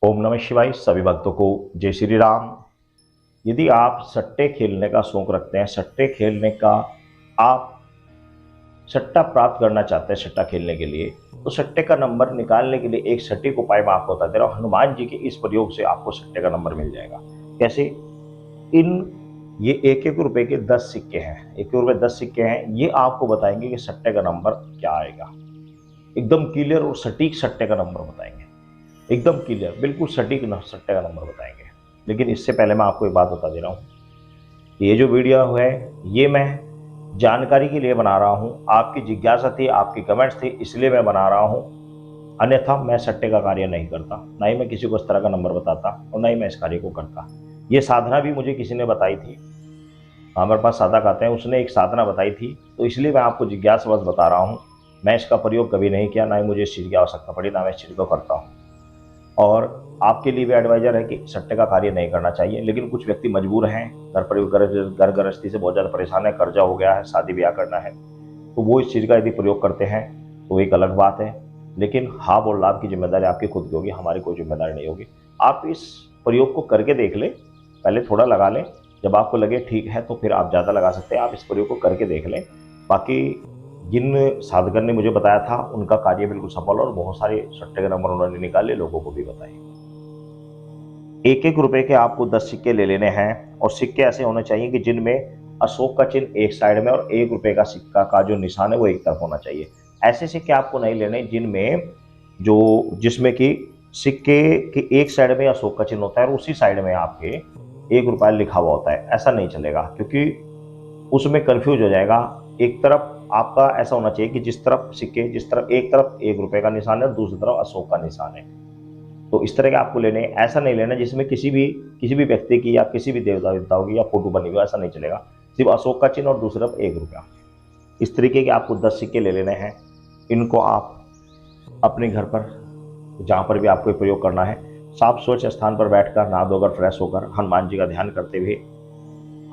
ओम नमः शिवाय। सभी भक्तों को जय श्री राम। यदि आप सट्टे खेलने का शौक रखते हैं, सट्टे खेलने का आप सट्टा प्राप्त करना चाहते हैं सट्टा खेलने के लिए, तो सट्टे का नंबर निकालने के लिए एक सटीक उपाय मैं आपको बता दे रहा हूं। हनुमान जी के इस प्रयोग से आपको सट्टे का नंबर मिल जाएगा। कैसे? इन ये एक एक रुपए के 10 सिक्के हैं, एक रुपए 10 सिक्के हैं। ये आपको बताएंगे कि सट्टे का नंबर क्या आएगा। एकदम क्लियर और सटीक सट्टे का नंबर बताएंगे, एकदम क्लियर, बिल्कुल सटीक सट्टे का नंबर बताएंगे। लेकिन इससे पहले मैं आपको एक बात बता दे रहा हूँ, ये जो वीडियो है ये मैं जानकारी के लिए बना रहा हूँ। आपकी जिज्ञासा थी, आपकी कमेंट्स थी, इसलिए मैं बना रहा हूँ। अन्यथा मैं सट्टे का कार्य नहीं करता, ना ही मैं किसी को इस तरह का नंबर बताता और ना ही मैं इस कार्य को करता। ये साधना भी मुझे किसी ने बताई थी, हमारे पास साधक आते हैं, उसने एक साधना बताई थी, तो इसलिए मैं आपको जिज्ञासावश बता रहा हूँ। मैं इसका प्रयोग कभी नहीं किया, ना ही मुझे इस चीज़ की आवश्यकता पड़ी, ना मैं इस चीज़ को करता हूँ। और आपके लिए भी एडवाइजर है कि सट्टे का कार्य नहीं करना चाहिए। लेकिन कुछ व्यक्ति मजबूर हैं, घर गृहस्थी से बहुत ज़्यादा परेशान है, कर्जा हो गया है, शादी ब्याह करना है, तो वो इस चीज़ का यदि प्रयोग करते हैं तो एक अलग बात है। लेकिन हाँ और लाभ की जिम्मेदारी आपकी खुद की होगी, हमारी कोई जिम्मेदारी नहीं होगी। आप इस प्रयोग को करके देख लें, पहले थोड़ा लगा लें, जब आपको लगे ठीक है तो फिर आप ज़्यादा लगा सकते हैं। आप इस प्रयोग को करके देख लें। बाकी जिन साधकर ने मुझे बताया था उनका कार्य बिल्कुल सफल और बहुत सारे सट्टे के नंबर उन्होंने निकाले, लोगों को भी बताए। एक एक रुपए के आपको 10 सिक्के ले लेने हैं और सिक्के ऐसे होने चाहिए कि जिनमें अशोक का चिन्ह एक साइड में और 1 रुपए का सिक्का का जो निशान है वो एक तरफ होना चाहिए। ऐसे सिक्के आपको नहीं लेने जिनमें जिसमें कि सिक्के के एक साइड में अशोक का चिन्ह होता है और उसी साइड में आपके 1 रुपया लिखा हुआ होता है। ऐसा नहीं चलेगा, क्योंकि उसमें कंफ्यूज हो जाएगा। एक तरफ आपका ऐसा होना चाहिए कि जिस तरफ सिक्के, जिस तरफ एक तरफ 1 रुपए का निशान है, दूसरी तरफ अशोक का निशान है। तो इस तरह के आपको लेने। ऐसा नहीं लेना जिसमें किसी भी व्यक्ति की या किसी भी देवता देवताओं की या फोटो बनी हुई, ऐसा नहीं चलेगा। सिर्फ अशोक का चिन्ह और दूसरी तरफ 1 रुपया। इस तरीके के आपको 10 सिक्के ले लेने हैं। इनको आप अपने घर पर जहाँ पर भी आपको प्रयोग करना है, साफ स्वच्छ स्थान पर बैठकर नहा धोकर फ्रेश होकर हनुमान जी का ध्यान करते हुए,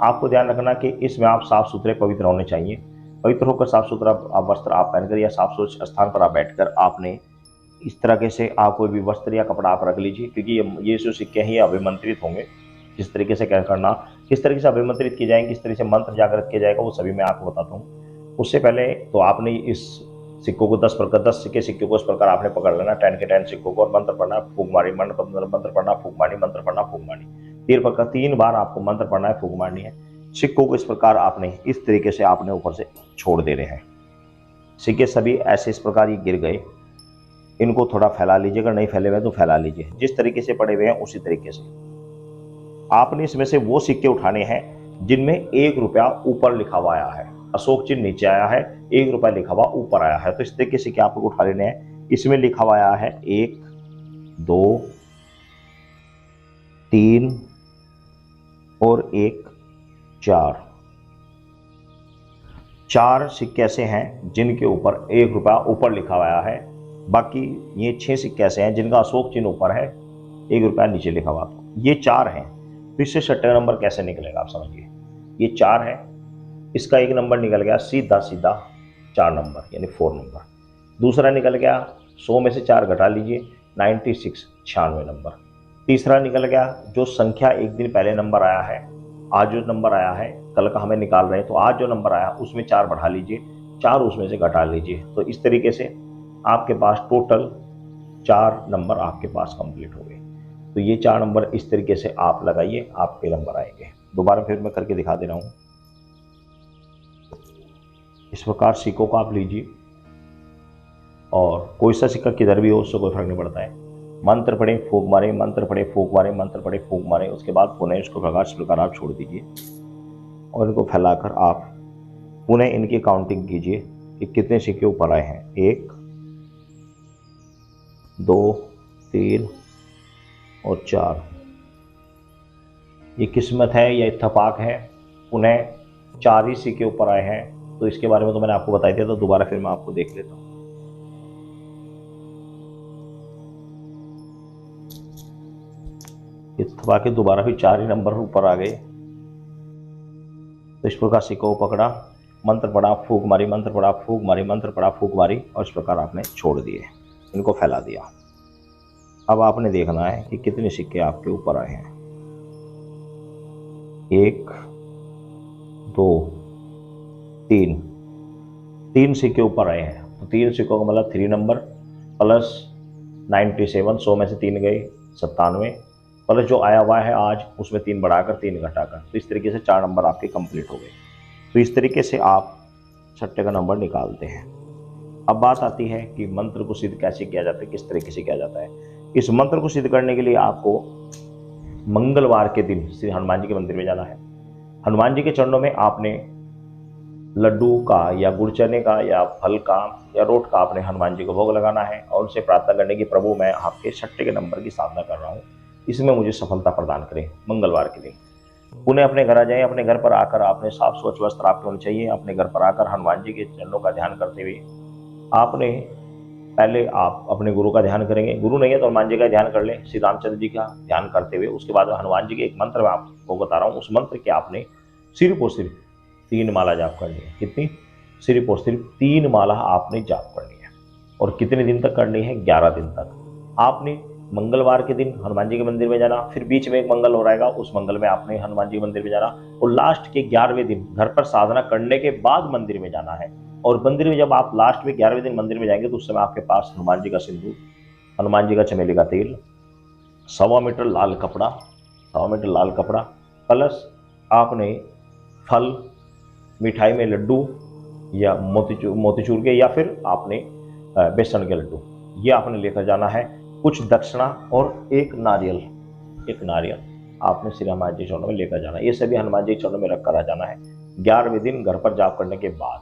आपको ध्यान रखना कि इसमें आप साफ सुथरे पवित्र होने चाहिए। पवित्र होकर साफ सुथरा आप वस्त्र आप पहनकर या साफ स्वच्छ स्थान पर आप बैठकर आपने इस तरीके से आप कोई भी वस्त्र या कपड़ा आप रख लीजिए, क्योंकि ये जो सिक्के हैं ये अभिमंत्रित होंगे। किस तरीके से क्या करना, किस तरीके से अभिमंत्रित किए जाएंगे, किस तरीके से मंत्र जागृत किया जाएगा, वो सभी मैं आपको बताता हूँ। उससे पहले तो आपने इस सिक्कों को 10 सिक्कों को इस प्रकार आपने पकड़ लेना, 10 के 10 सिक्कों को, और मंत्र पढ़ना, फूंक मारी, मंत्र पढ़ना, फूंक मारी, मंत्र पढ़ना, फूंक मारी। 3 बार आपको मंत्र पढ़ना है, फूंक मारनी है। सिक्कों को इस प्रकार आपने इस तरीके से आपने ऊपर से छोड़ देने हैं। सिक्के सभी ऐसे इस प्रकार ये गिर गए। इनको थोड़ा फैला लीजिए, अगर नहीं फैले हुए तो फैला लीजिए। जिस तरीके से पड़े हुए हैं उसी तरीके से आपने इसमें से वो सिक्के उठाने हैं जिनमें 1 रुपया ऊपर लिखा हुआ आया है, अशोक चिन्ह नीचे आया है, 1 रुपया लिखा हुआ ऊपर आया है। तो इस तरीके से क्या आपको उठा लेने हैं। इसमें लिखा हुआ आया है 1, 2, 3 और 1, 4। 4 सिक्के ऐसे हैं जिनके ऊपर 1 रुपया ऊपर लिखा हुआ है। बाकी ये 6 सिक्के ऐसे हैं जिनका अशोक चिन्ह ऊपर है, 1 रुपया नीचे लिखा हुआ। तो ये 4 हैं। तो इससे सट्टे नंबर कैसे निकलेगा आप समझिए। ये 4 है, इसका एक नंबर निकल गया सीधा सीधा 4 नंबर, यानी 4 नंबर। दूसरा निकल गया 100 में से 4 घटा लीजिए, 96, 96 नंबर। तीसरा निकल गया जो संख्या एक दिन पहले नंबर आया है, आज जो नंबर आया है, कल का हमें निकाल रहे हैं, तो आज जो नंबर आया उसमें 4 बढ़ा लीजिए, 4 उसमें से घटा लीजिए। तो इस तरीके से आपके पास टोटल 4 नंबर आपके पास कंप्लीट हो गए। तो ये 4 नंबर इस तरीके से आप लगाइए, आपके नंबर आएंगे। दोबारा फिर मैं करके दिखा दे रहा हूँ। इस प्रकार सिक्कों को आप लीजिए और कोई सा सिक्का किधर भी हो उससे कोई फर्क नहीं पड़ता है। मंत्र पढ़े, फूंक मारे, मंत्र पढ़े, फूंक मारे, मंत्र पढ़े, फूंक मारे। उसके बाद पुनः इसको प्रकाश प्रकार आप छोड़ दीजिए और इनको फैलाकर आप पुनः इनकी काउंटिंग कीजिए कि कितने सिक्के ऊपर आए हैं। 1, 2, 3 और 4। ये किस्मत है या इत्तेफाक है, पुनः 4 ही सिक्के ऊपर आए हैं। तो इसके बारे में तो मैंने आपको बताई दिया, तो दोबारा फिर मैं आपको देख लेता हूँ। इत्तेफाक के दोबारा फिर 4 ही नंबर ऊपर आ गए। तो इस प्रकार सिक्कों को पकड़ा, मंत्र पढ़ा, फूंक मारी, मंत्र पढ़ा, फूंक मारी, मंत्र पढ़ा, फूंक मारी, और इस प्रकार आपने छोड़ दिए, इनको फैला दिया। अब आपने देखना है कि कितने सिक्के आपके ऊपर आए हैं। 1 2 3, 3 सिक्के ऊपर आए हैं। तो 3 सिक्कों का मतलब 3 नंबर प्लस 97, 100 में से 3 गए 97, प्लस जो आया हुआ है आज उसमें 3 बढ़ाकर 3 घटाकर, तो इस तरीके से 4 नंबर आपके कंप्लीट हो गए। तो इस तरीके से आप सट्टे का नंबर निकालते हैं। अब बात आती है कि मंत्र को सिद्ध कैसे किया जाता है, किस तरीके से किया जाता है। इस मंत्र को सिद्ध करने के लिए आपको मंगलवार के दिन श्री हनुमान जी के मंदिर में जाना है। हनुमान जी के चरणों में आपने लड्डू का या गुड़ चने का या फल का या रोट का आपने हनुमान जी को भोग लगाना है और उनसे प्रार्थना करने की, प्रभु मैं आपके सट्टे के नंबर की साधना कर रहा हूँ, इसमें मुझे सफलता प्रदान करें मंगलवार के दिन। पुनः अपने घर आ जाएं। अपने घर पर आकर आपने साफ स्वच्छ वस्त्र आपके होने चाहिए। अपने घर पर आकर हनुमान जी के चरणों का ध्यान करते हुए आपने पहले आप अपने गुरु का ध्यान करेंगे। गुरु नहीं है तो हनुमान जी का ध्यान कर लें, श्री रामचंद्र जी का ध्यान करते हुए उसके बाद हनुमान जी के एक मंत्र मैं आपको बता रहा हूँ, उस मंत्र के आपने सिर्फ और सिर्फ 3 माला जाप करनी है। कितनी? सिर्फ और सिर्फ 3 माला आपने जाप करनी है। और कितने दिन तक करनी है? 11 दिन तक। आपने मंगलवार के दिन हनुमान जी के मंदिर में जाना, फिर बीच में एक मंगल हो रहेगा, उस मंगल में आपने हनुमान जी के मंदिर में जाना, और लास्ट के 11वें दिन घर पर साधना करने के बाद मंदिर में जाना है। और मंदिर में जब आप लास्ट में 11वें दिन मंदिर में जाएंगे तो उस समय आपके पास हनुमान जी का सिंदूर, हनुमान जी का चमेली का तेल, 1.25 मीटर लाल कपड़ा, 1.25 मीटर लाल कपड़ा, प्लस आपने फल, मिठाई में लड्डू या मोतीचूर के या फिर आपने बेसन के लड्डू, ये आपने लेकर जाना है। कुछ दक्षिणा और एक नारियल आपने श्री हनुमान जी चरणों में लेकर जाना है। ये सभी हनुमान जी चरणों में रख कर आ जाना है 11वें दिन घर पर जाप करने के बाद।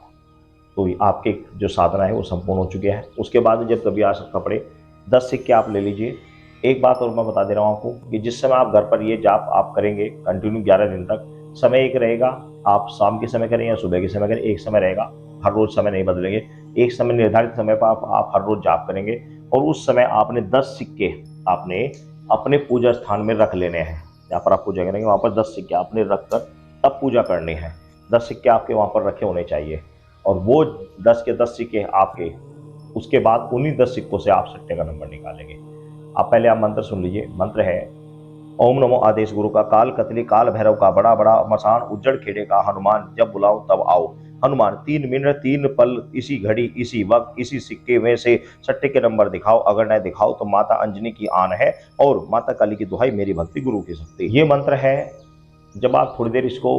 तो आपके जो साधना है वो संपूर्ण हो चुकी है। उसके बाद जब कभी आस कपड़े 10 सिक्के आप ले लीजिए। एक बात और मैं बता दे रहा हूँ आपको कि जिस समय आप घर पर ये जाप आप करेंगे कंटिन्यू 11 दिन तक, समय एक रहेगा, आप शाम के समय करें या सुबह के समय करें, एक समय रहेगा, हर रोज समय नहीं बदलेंगे। एक समय निर्धारित समय पर आप हर रोज जाप करेंगे और उस समय आपने 10 सिक्के आपने अपने पूजा स्थान में रख लेने हैं। जहाँ पर आप पूजा करेंगे वहाँ पर 10 सिक्के आपने रखकर तब पूजा करनी है। 10 सिक्के आपके वहाँ पर रखे होने चाहिए और वो 10 के 10 सिक्के आपके, उसके बाद उन्हीं 10 सिक्कों से आप सट्टे का नंबर निकालेंगे। आप पहले आप मंत्र सुन लीजिए। मंत्र है ओम नमो आदेश गुरु का, काल कतली काल भैरव का, बड़ा बड़ा मसान उज्जड़ खेड़े का, हनुमान जब बुलाओ तब आओ। हनुमान 3 मिनट 3 पल, इसी घड़ी इसी वक्त इसी सिक्के में से सट्टे के नंबर दिखाओ, अगर न दिखाओ तो माता अंजनी की आन है और माता काली की दुहाई, मेरी भक्ति गुरु की शक्ति। ये मंत्र है, जब आप थोड़ी देर इसको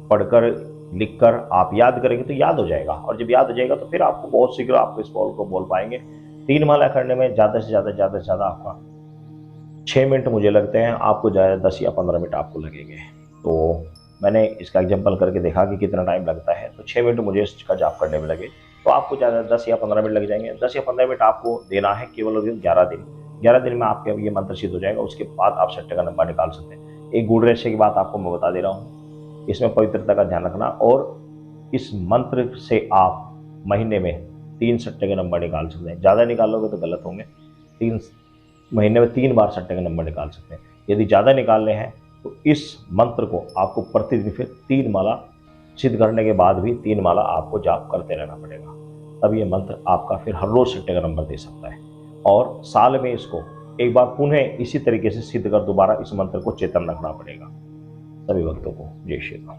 पढ़कर लिखकर आप याद करेंगे तो याद हो जाएगा, और जब याद हो जाएगा तो फिर आपको बहुत शीघ्र आपको इस बॉल को बोल पाएंगे। 3 माला करने में ज़्यादा से ज़्यादा आपका 6 मिनट मुझे लगते हैं, आपको ज़्यादा 10 या 15 मिनट आपको लगेंगे। तो मैंने इसका एग्जाम्पल करके देखा कि कितना टाइम लगता है, तो 6 मिनट मुझे इसका जाप करने में लगे, तो आपको ज़्यादा 10 या 15 मिनट लग जाएंगे। 10 या 15 मिनट आपको देना है केवल 11 दिन। 11 दिन में आपके ये मंत्र सिद्ध हो जाएगा। उसके बाद आप सट्टे का नंबर निकाल सकते हैं। एक गुड़ रेशे की बात आपको मैं बता दे रहा हूँ, इसमें पवित्रता का ध्यान रखना, और इस मंत्र से आप महीने में 3 सट्टे के नंबर निकाल सकते हैं। ज़्यादा निकालोगे तो गलत होंगे। 3 महीने में 3 बार सट्टे का नंबर निकाल सकते हैं। यदि ज़्यादा निकालने हैं तो इस मंत्र को आपको प्रतिदिन फिर 3 माला सिद्ध करने के बाद भी 3 माला आपको जाप करते रहना पड़ेगा, तब ये मंत्र आपका फिर हर रोज सट्टे का नंबर दे सकता है। और साल में इसको एक बार पुनः इसी तरीके से सिद्ध कर दोबारा इस मंत्र को चेतन रखना पड़ेगा। सभी भक्तों को जय श्री राम।